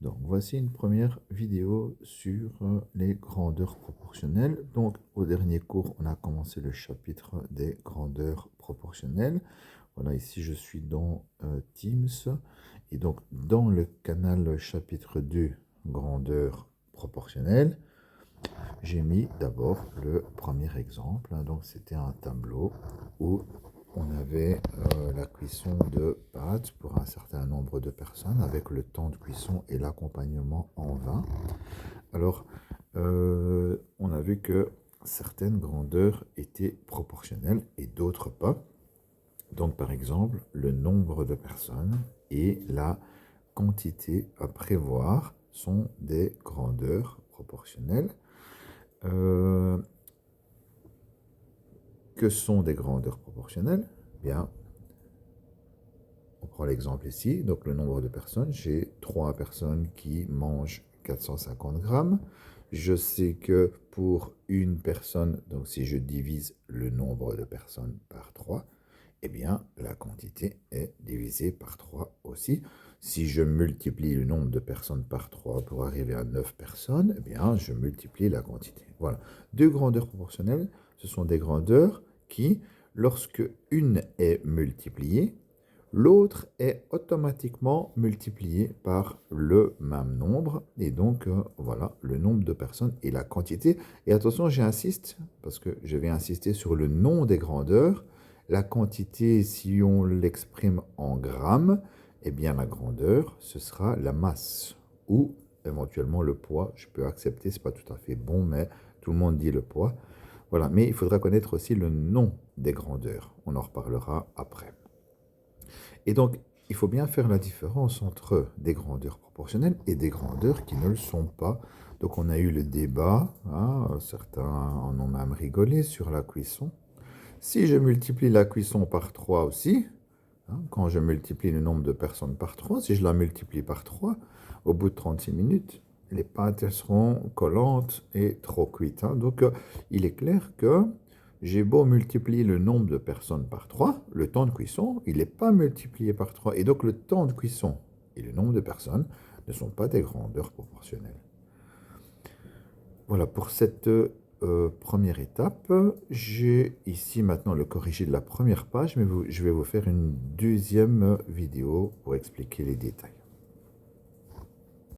Donc, voici une première vidéo sur les grandeurs proportionnelles. Donc, au dernier cours, on a commencé le chapitre des grandeurs proportionnelles. Voilà, ici, je suis dans Teams. Et donc, dans le canal chapitre 2, grandeur proportionnelle, j'ai mis d'abord le premier exemple. Donc, c'était un tableau où on avait la cuisson de pâtes pour un certain nombre de personnes avec le temps de cuisson et l'accompagnement en vin. Alors, on a vu que certaines grandeurs étaient proportionnelles et d'autres pas. Donc, par exemple, le nombre de personnes et la quantité à prévoir sont des grandeurs proportionnelles. Que sont des grandeurs proportionnelles? Bien, on prend l'exemple ici, donc le nombre de personnes, j'ai 3 personnes qui mangent 450 grammes. Je sais que pour une personne, donc si je divise le nombre de personnes par 3, eh bien la quantité est divisée par 3 aussi. Si je multiplie le nombre de personnes par 3 pour arriver à 9 personnes, eh bien je multiplie la quantité. Voilà. Deux grandeurs proportionnelles, ce sont des grandeurs qui, lorsque une est multipliée, l'autre est automatiquement multiplié par le même nombre. Et donc, voilà, le nombre de personnes et la quantité. Et attention, j'insiste, parce que je vais insister sur le nom des grandeurs. La quantité, si on l'exprime en grammes, eh bien, la grandeur, ce sera la masse. Ou éventuellement le poids. Je peux accepter, c'est pas tout à fait bon, mais tout le monde dit le poids. Voilà, mais il faudra connaître aussi le nom des grandeurs. On en reparlera après. Et donc, il faut bien faire la différence entre des grandeurs proportionnelles et des grandeurs qui ne le sont pas. Donc, on a eu le débat, hein, certains en ont même rigolé sur la cuisson. Si je multiplie la cuisson par 3 aussi, hein, quand je multiplie le nombre de personnes par 3, si je la multiplie par 3, au bout de 36 minutes, les pâtes elles seront collantes et trop cuites. Hein. Donc, il est clair que j'ai beau multiplier le nombre de personnes par 3, le temps de cuisson, il n'est pas multiplié par 3. Et donc, le temps de cuisson et le nombre de personnes ne sont pas des grandeurs proportionnelles. Voilà, pour cette première étape, j'ai ici maintenant le corrigé de la première page, mais je vais vous faire une deuxième vidéo pour expliquer les détails.